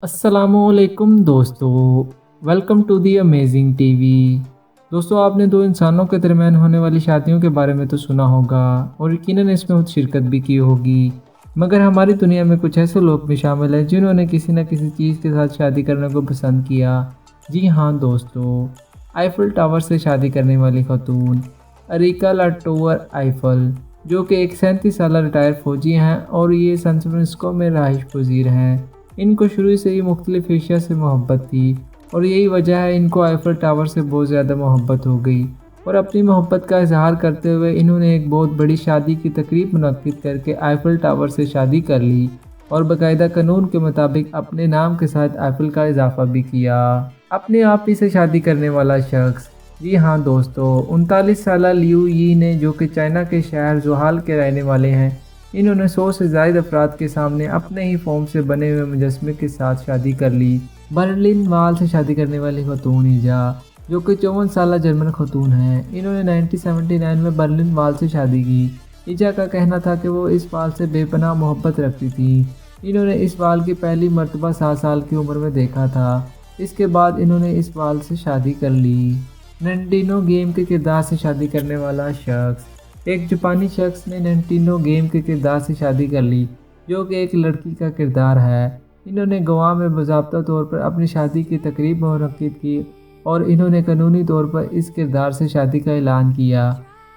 अस्सलामुअलैकुम दोस्तों, welcome to the amazing TV. दोस्तों, आपने दो इंसानों के दरमियान होने वाली शादियों के बारे में तो सुना होगा और यकीनन इसमें खुद शिरकत भी की होगी। मगर हमारी दुनिया में कुछ ऐसे लोग भी शामिल हैं जिन्होंने किसी न किसी चीज़ के साथ शादी करने को पसंद किया। जी हाँ दोस्तों, आईफल टावर से शादी करने वाली खातून अरीका लाटोवर आईफल, जो कि एक 37 साल रिटायर फौजी हैं और ये सैन फ्रांसिस्को में रहाइश पजीर हैं। इनको शुरू से ही मुख्तलिफ एशिया से मोहब्बत थी और यही वजह है इनको आईफल टावर से बहुत ज़्यादा मोहब्बत हो गई। और अपनी मोहब्बत का इजहार करते हुए इन्होंने एक बहुत बड़ी शादी की तकरीब मुनक्किद करके आईफल टावर से शादी कर ली और बाकायदा कानून के मुताबिक अपने नाम के साथ आईफल का इजाफा भी किया। अपने आप ही से शादी करने वाला शख्स, जी हाँ दोस्तों, 39 साल लियू यी ने, जो कि चाइना के शहर जोहाल के रहने वाले हैं, इन्होंने 100 से ज़ायद अफराद के सामने अपने ही फोम से बने हुए मुजस्मे के साथ शादी कर ली। बर्लिन वाल से शादी करने वाली खातून ईजा, जो कि 54 साल जर्मन खातून हैं, इन्होंने 1979 में बर्लिन वाल से शादी की। ईजा का कहना था कि वो इस वाल से बेपनाह मोहब्बत रखती थी। इन्होंने इस वाल की पहली मर्तबा 7 साल की उम्र में देखा था। इसके बाद इन्होंने इस वाल से शादी कर ली। निंटेंडो गेम के किरदार से शादी करने वाला शख्स, एक जापानी शख्स ने निंटेंडो गेम के किरदार से शादी कर ली, जो कि एक लड़की का किरदार है। इन्होंने गोवा में बाज़ाब्ता तौर पर अपनी शादी की तकरीब मुनक्किद की और इन्होंने कानूनी तौर पर इस किरदार से शादी का ऐलान किया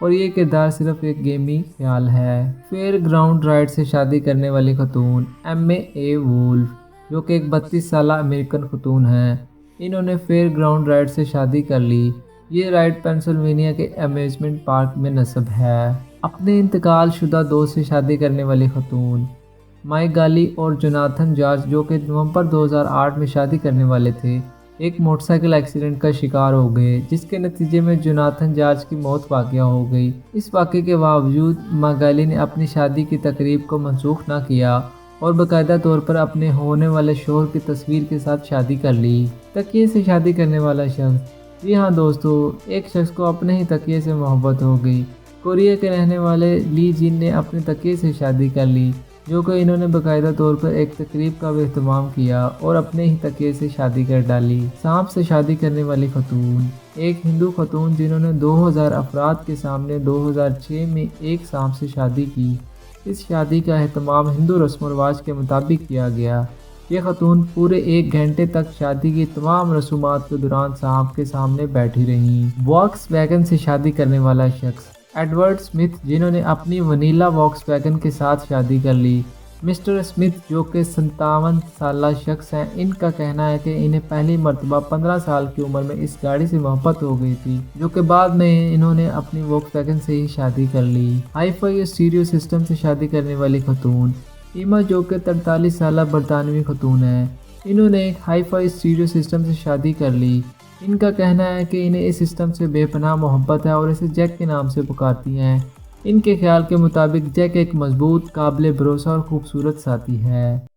और ये किरदार सिर्फ एक गेमी ख्याल है। फेयर ग्राउंड राइड से शादी करने वाली खातून एम ए वुल्फ, जो कि एक 32 साल अमेरिकन खातून है, इन्होंने फेयर ग्राउंड राइड से शादी कर ली। ये राइड पेंसिल्वेनिया के अम्यूज़मेंट पार्क में नस्ब है। अपने इंतकाल शुदा दोस्त से शादी करने वाली खातून माइक गाली और जोनाथन जॉर्ज, जो कि नवंबर 2008 में शादी करने वाले थे, एक मोटरसाइकिल एक्सीडेंट का शिकार हो गए, जिसके नतीजे में जोनाथन जॉर्ज की मौत वाक़या हो गई। इस वाक़े के बावजूद मागाली ने अपनी शादी की तकरीब को मनसूख ना किया और बाकायदा तौर पर अपने होने वाले शौहर की तस्वीर के साथ शादी कर ली। तकिए से शादी करने वाला शख्स, जी हाँ दोस्तों, एक शख्स को अपने ही तकिए से मोहब्बत हो गई। कोरिया के रहने वाले ली जिन ने अपने तकिए से शादी कर ली, जो कि इन्होंने बाकायदा तौर पर एक तकरीब का भी एहतमाम किया और अपने ही तकिए से शादी कर डाली। सांप से शादी करने वाली खातून, एक हिंदू खातून जिन्होंने 2000 अफराद के सामने 2006 में एक सांप से शादी की। इस शादी का एहतमाम हिंदू रस्म व रिवाज के मुताबिक किया गया। ये खातून पूरे 1 घंटे तक शादी की तमाम रसूमात के दौरान सांप के सामने बैठी रहीं। वॉक्सवैगन से शादी करने वाला शख्स एडवर्ड स्मिथ, जिन्होंने अपनी वनीला वॉक्सवैगन के साथ शादी कर ली। मिस्टर स्मिथ, जो कि 57 साल शख्स हैं, इनका कहना है कि इन्हें पहली मर्तबा 15 साल की उम्र में इस गाड़ी से मोहब्बत हो गई थी, जो कि बाद में इन्होंने अपनी वॉक्सवैगन से ही शादी कर ली। हाई-फाई स्टीरियो सिस्टम से शादी करने वाली खातून ईमा, जो कि 43 साल बरतानवी खातून है, इन्होंने एक हाई-फाई स्टीरियो सिस्टम से शादी कर ली। इनका कहना है कि इन्हें इस सिस्टम से बेपनाह मोहब्बत है और इसे जैक के नाम से पुकारती हैं। इनके ख्याल के मुताबिक जैक एक मजबूत, काबिल भरोसा और खूबसूरत साथी है।